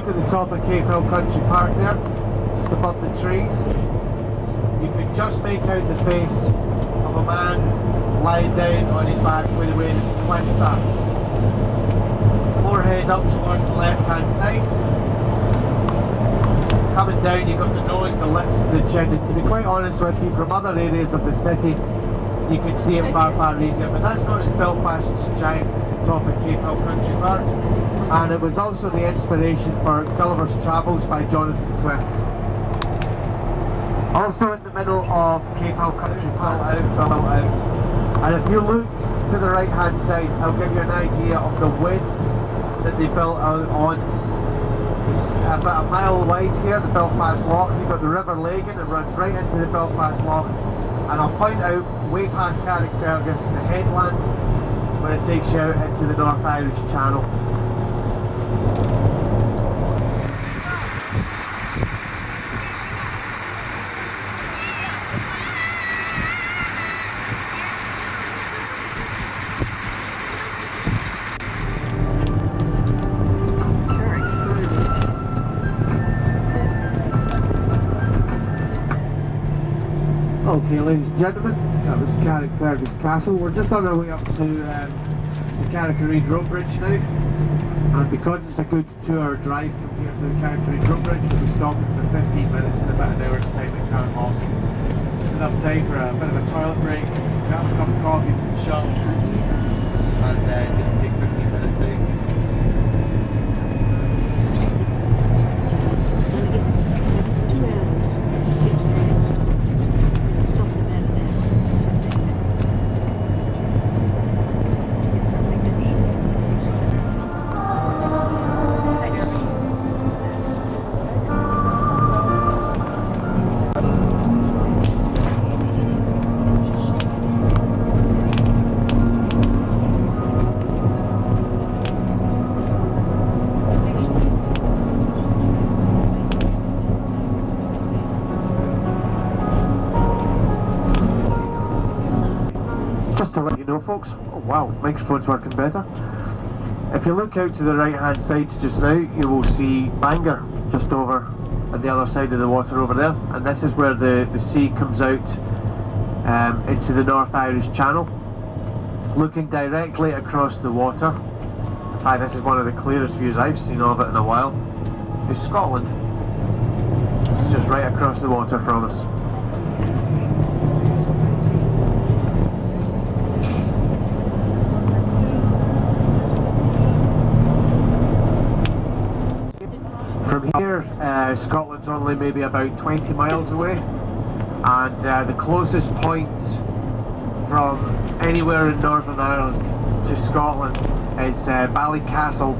look at the top of Cape Hill Country Park there, just above the trees, you can just make out the face of a man lying down on his back with the way the cliffs are. Forehead up towards the left hand side. Coming down you've got the nose, the lips and the chin, and to be quite honest with you, from other areas of the city you can see it far easier, but that's not as Belfast's giant as the top of Cape Hill Country Park, and it was also the inspiration for Gulliver's Travels by Jonathan Swift. Also in the middle of Cape Hill Country Park, out. And if you look to the right hand side, I'll give you an idea of the width that they built out on. It's about a mile wide here, the Belfast Loch. You've got the River Lagan, it runs right into the Belfast Loch. And I'll point out, way past Carrick-a-rede, the headland, where it takes you out into the North Irish Channel. Okay, ladies and gentlemen, that was Carrick-a-rede Castle. We're just on our way up to the Carrick-a-rede road bridge now, and because it's a good 2-hour drive from here to the Carrick-a-rede road bridge, we'll be stopping for 15 minutes in about an hour's time at Carrick-a-rede. Just enough time for a bit of a toilet break, grab a cup of coffee from the shop, and just take 15 minutes out. It's 2 hours. Get to the stop. Stop in about an hour, 15 minutes. To get something to eat. Just to let you know, folks, oh wow, microphone's working better. If you look out to the right hand side just now, you will see Bangor just over at the other side of the water over there, and this is where the sea comes out into the North Irish Channel. Looking directly across the water, in fact this is one of the clearest views I've seen of it in a while, is Scotland. It's just right across the water from us. From here, Scotland's only maybe about 20 miles away, and the closest point from anywhere in Northern Ireland to Scotland is Ballycastle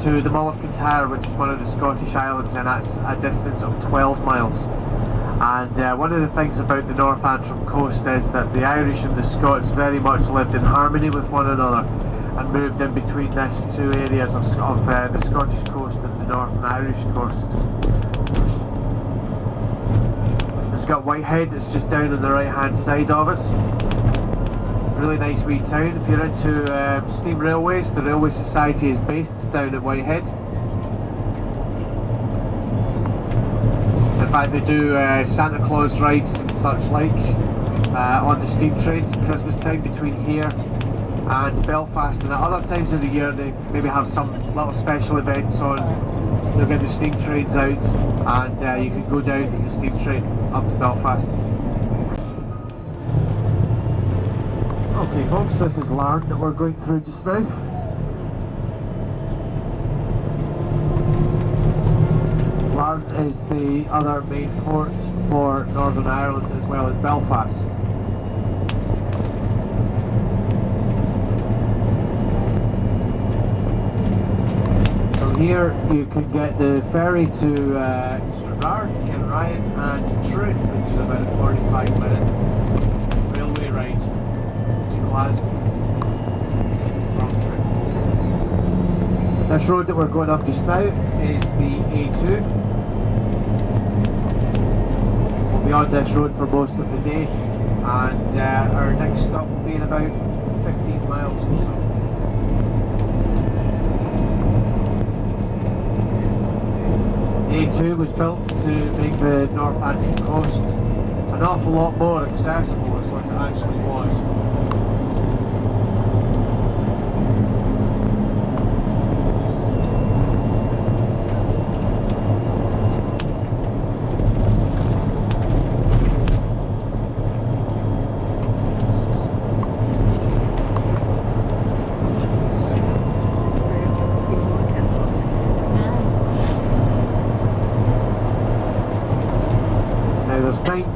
to the Mull of Kintyre, which is one of the Scottish islands, and that's a distance of 12 miles. And one of the things about the North Antrim coast is that the Irish and the Scots very much lived in harmony with one another, and moved in between these two areas of the Scottish coast and the Northern Irish coast. It's got Whitehead, it's just down on the right hand side of us. Really nice wee town. If you're into steam railways, the Railway Society is based down at Whitehead. In fact, they do Santa Claus rides and such like on the steam trains at Christmas time between here and Belfast, and at other times of the year they maybe have some little special events on. They'll get the steam trains out, and you can go down in the steam train up to Belfast. Okay folks, this is Larne that we're going through just now. Larne is the other main port for Northern Ireland as well as Belfast. Here you can get the ferry to Stranraer, Kenryan and Troon, which is about a 45-minute railway ride to Glasgow from Troon. This road that we're going up just now is the A2. We'll be on this road for most of the day, and our next stop will be in about 15 miles or so. A2 was built to make the North Antrim coast an awful lot more accessible as what it actually was.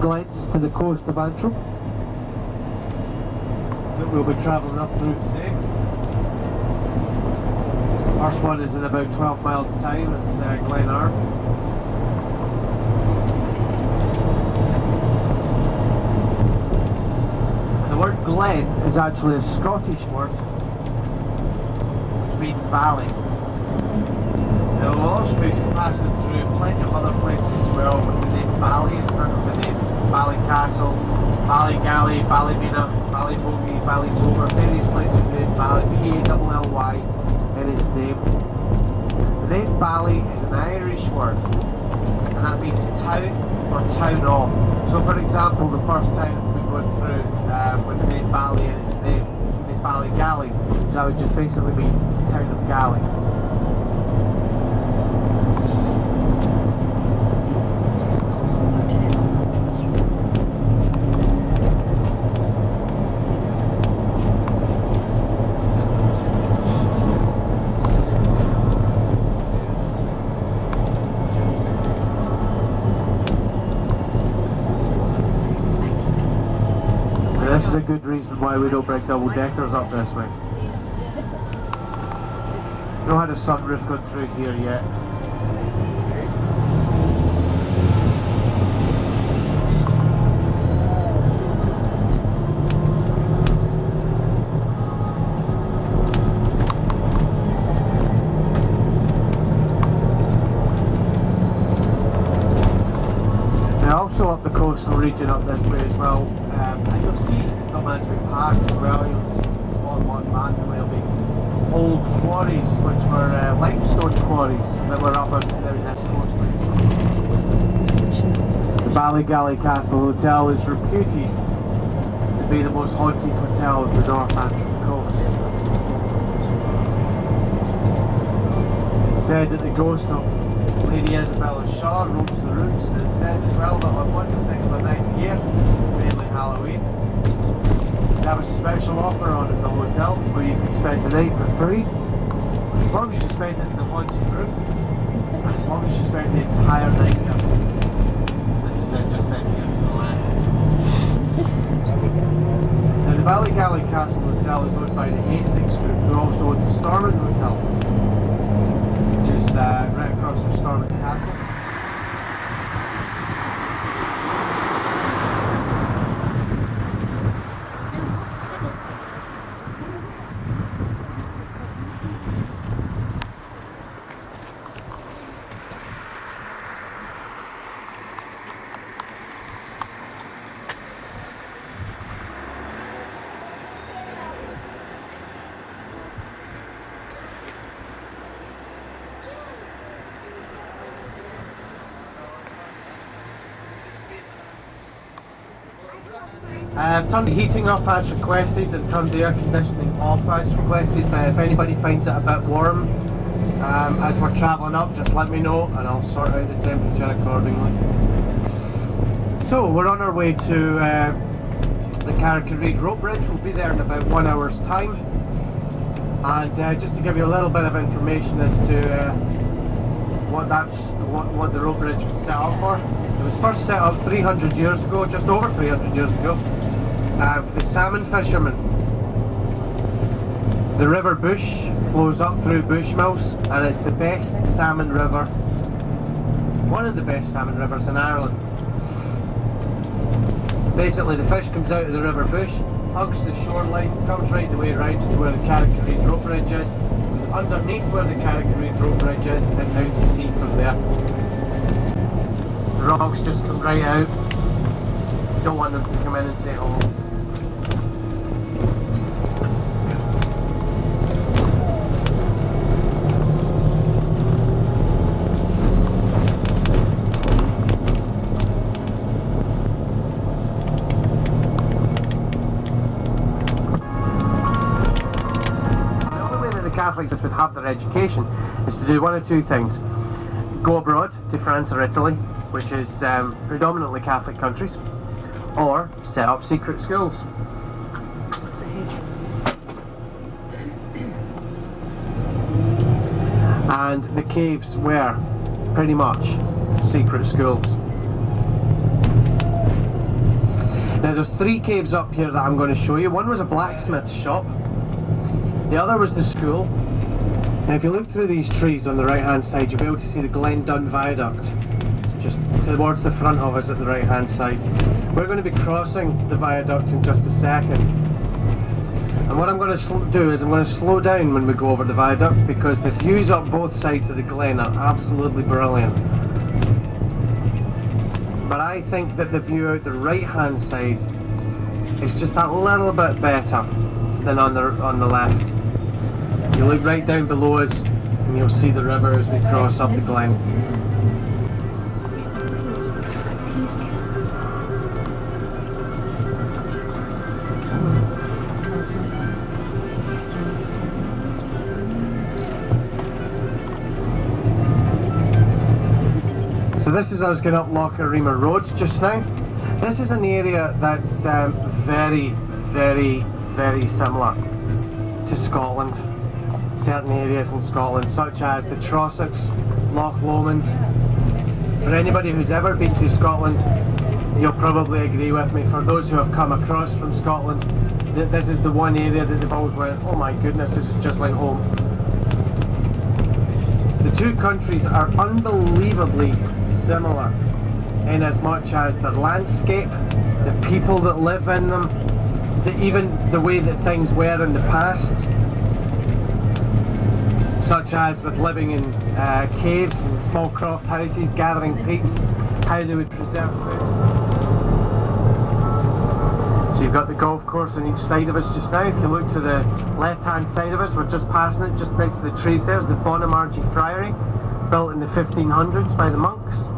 Glens to the coast of Antrim that we'll be travelling up through today. First one is in about 12 miles time, it's Glen Arm. The word glen is actually a Scottish word which means valley. Now we'll also be passing through plenty of other places as well with the name Valley in front of the name. Ballycastle, Ballygally, Ballybina, Ballybogey, Ballytober, various places named Bally, B-A-L-L-Y in its name. The name Bally is an Irish word, and that means town or town of. So for example, the first town we went through with the name Bally in its name is Ballygally, so that would just basically mean town of Gally. This is a good reason why we don't bring double deckers up this way. We don't have a sunroof going through here yet. Also up the coastal region up this way as well, and you'll see Dublin as we pass as well, you'll spot along bands and there'll be old quarries which were limestone quarries that were up and down this coastline. The Ballygally Castle Hotel is reputed to be the most haunted hotel of the North Antrim coast. It's said that the ghost of Lady Isabella Shaw roams the rooms, and it's said as well that on one particular night a year, mainly Halloween, they have a special offer on in the hotel where you can spend the night for free, as long as you spend it in the haunted room, and as long as you spend the entire night there. This is it, just in here to the left. Now the Ballygally Castle Hotel is owned by the Hastings Group, who also own the Stormont Hotel, which is right across from Stormont Castle. I've turned the heating up as requested and turned the air conditioning off as requested, but if anybody finds it a bit warm as we're travelling up, just let me know and I'll sort out the temperature accordingly. So we're on our way to the Carrick-a-rede rope bridge. We'll be there in about 1 hour's time, and just to give you a little bit of information as to what the rope bridge was set up for. It was first set up 300 years ago, just over 300 years ago, for the salmon fishermen. The River Bush flows up through Bushmills, and it's the best salmon river, one of the best salmon rivers in Ireland. Basically the fish comes out of the River Bush, hugs the shoreline, comes right the way around to where the Carrick-a-rede rope bridge is, goes underneath where the Carrick-a-rede rope bridge is, and out to sea from there. The rocks just come right out. You don't want them to come in and say hello. Catholics would have their education is to do one of two things: go abroad to France or Italy, which is predominantly Catholic countries, or set up secret schools. It's a hedge. And the caves were pretty much secret schools. Now there's 3 caves up here that I'm going to show you. One was a blacksmith's shop, the other was the school. Now if you look through these trees on the right hand side, you'll be able to see the Glen Dun Viaduct. It's just towards the front of us at the right hand side. We're going to be crossing the viaduct in just a second. And what I'm going to do is I'm going to slow down when we go over the viaduct, because the views up both sides of the glen are absolutely brilliant. But I think that the view out the right hand side is just that little bit better than on the left. You look right down below us and you'll see the river as we cross up the glen. So this is us going up Loch-Arima Road just now. This is an area that's very, very, very similar to Scotland. Certain areas in Scotland, such as the Trossachs, Loch Lomond. For anybody who's ever been to Scotland, you'll probably agree with me. For those who have come across from Scotland, this is the one area that they've always went, oh my goodness, this is just like home. The two countries are unbelievably similar in as much as the landscape, the people that live in them, even the way that things were in the past, such as with living in caves and small croft houses, gathering peats, how they would preserve food. So you've got the golf course on each side of us just now. If you look to the left hand side of us, we're just passing it, just next to the trees there's the Bonamargie Friary, built in the 1500s by the monks.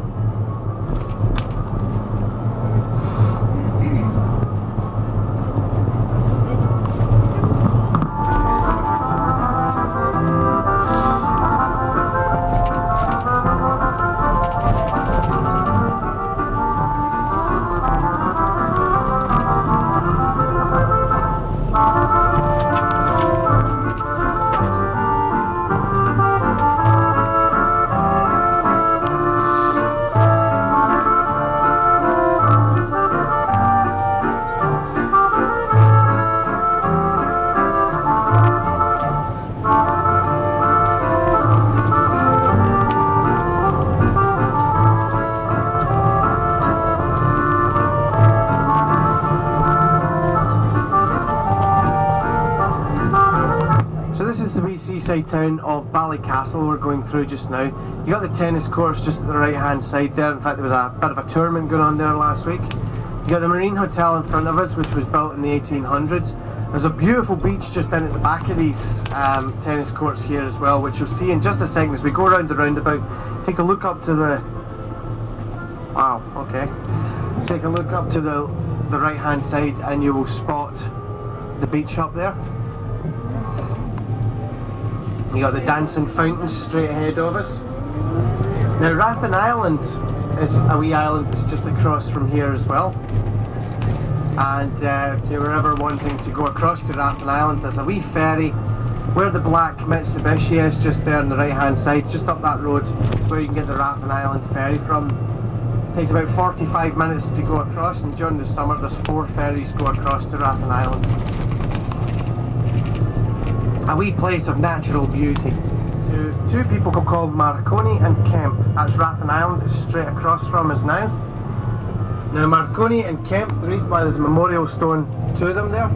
Seaside town of Ballycastle we're going through just now. You got the tennis course just at the right hand side there. In fact, there was a bit of a tournament going on there last week. You got the Marine Hotel in front of us, which was built in the 1800s. There's a beautiful beach just in at the back of these tennis courts here as well, which you'll see in just a second as we go around the roundabout. Take a look up to the... Wow, okay. Take a look up to the right hand side and you will spot the beach up there. You got the dancing fountains straight ahead of us. Now Rathlin Island is a wee island that's just across from here as well. And if you were ever wanting to go across to Rathlin Island, there's a wee ferry where the black Mitsubishi is, just there on the right hand side, just up that road where you can get the Rathlin Island ferry from. It takes about 45 minutes to go across, and during the summer there's 4 ferries go across to Rathlin Island. A wee place of natural beauty. To two people called Marconi and Kemp. That's Rathlin Island, it's straight across from us now. Now Marconi and Kemp, the reason why there's a memorial stone to them there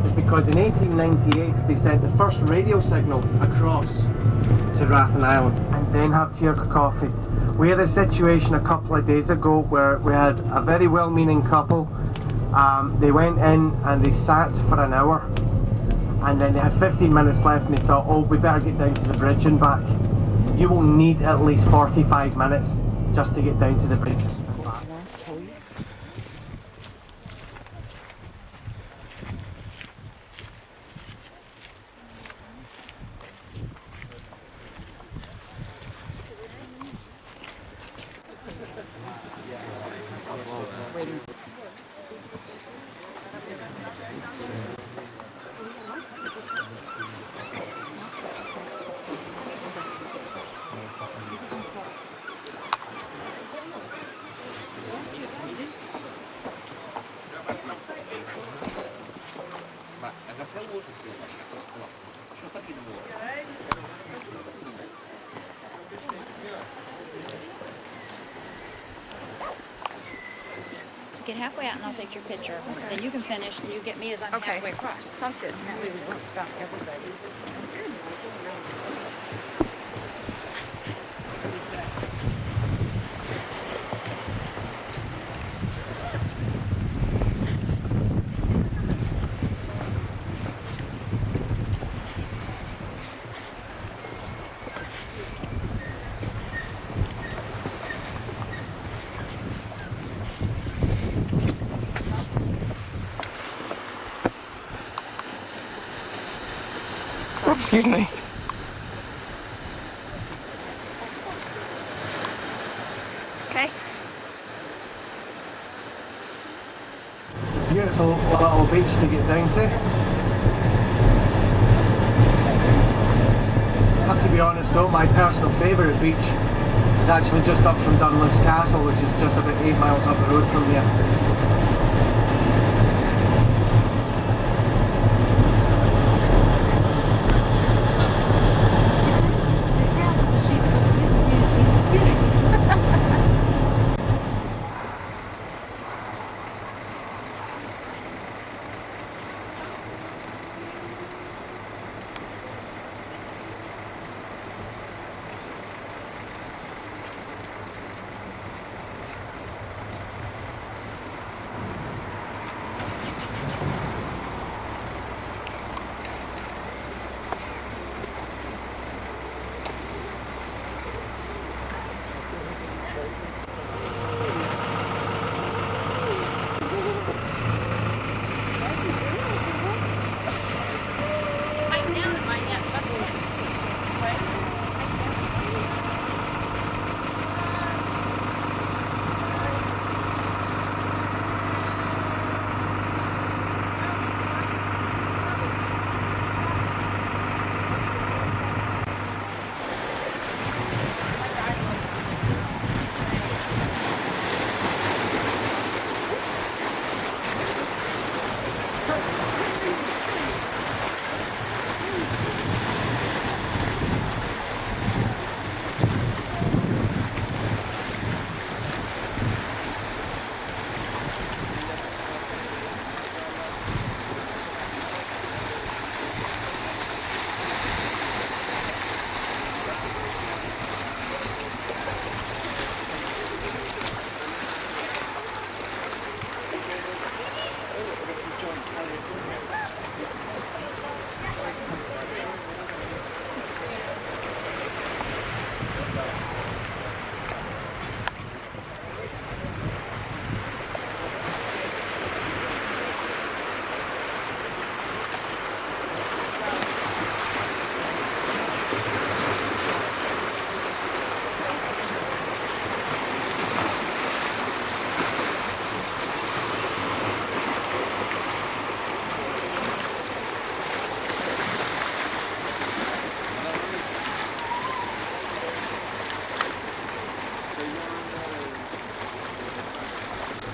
is because in 1898 they sent the first radio signal across to Rathlin Island and then have Carrick coffee. We had a situation a couple of days ago where we had a very well-meaning couple. They went in and they sat for an hour. And then they had 15 minutes left and they thought, oh, we better get down to the bridge and back. You will need at least 45 minutes just to get down to the bridge. Waiting. So get halfway out and I'll take your picture. Then you can finish and you get me as I'm Okay. halfway across. Sounds good. And that way we won't stop everybody. Sounds good. Oops, excuse me. Okay. Beautiful little beach to get down to. I have to be honest though, my personal favourite beach is actually just up from Dunluce Castle, which is just about 8 miles up the road from here.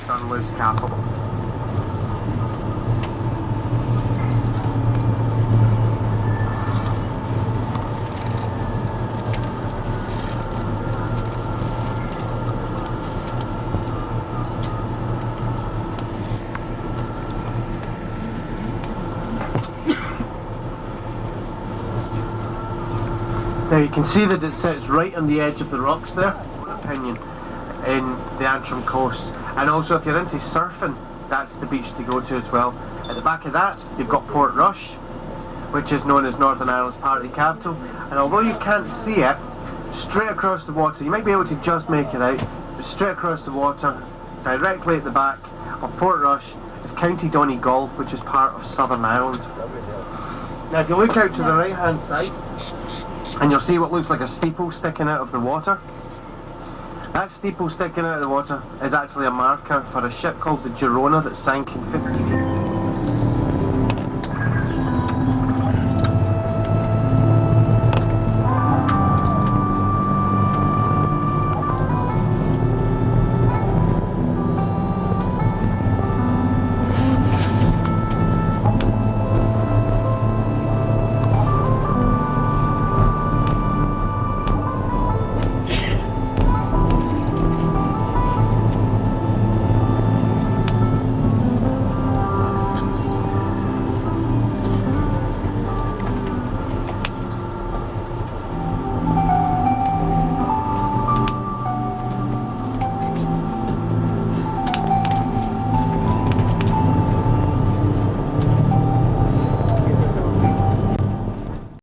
Dunluce Castle. Now you can see that it sits right on the edge of the rocks there, in my opinion, in the Antrim coast. And also if you're into surfing, that's the beach to go to as well. At the back of that, you've got Port Rush, which is known as Northern Ireland's party capital. And although you can't see it, straight across the water, you might be able to just make it out, but straight across the water, directly at the back of Port Rush, is County Donegal, which is part of Southern Ireland. Now if you look out to the right hand side, and you'll see what looks like a steeple sticking out of the water. That steeple sticking out of the water is actually a marker for a ship called the Girona that sank in 1580.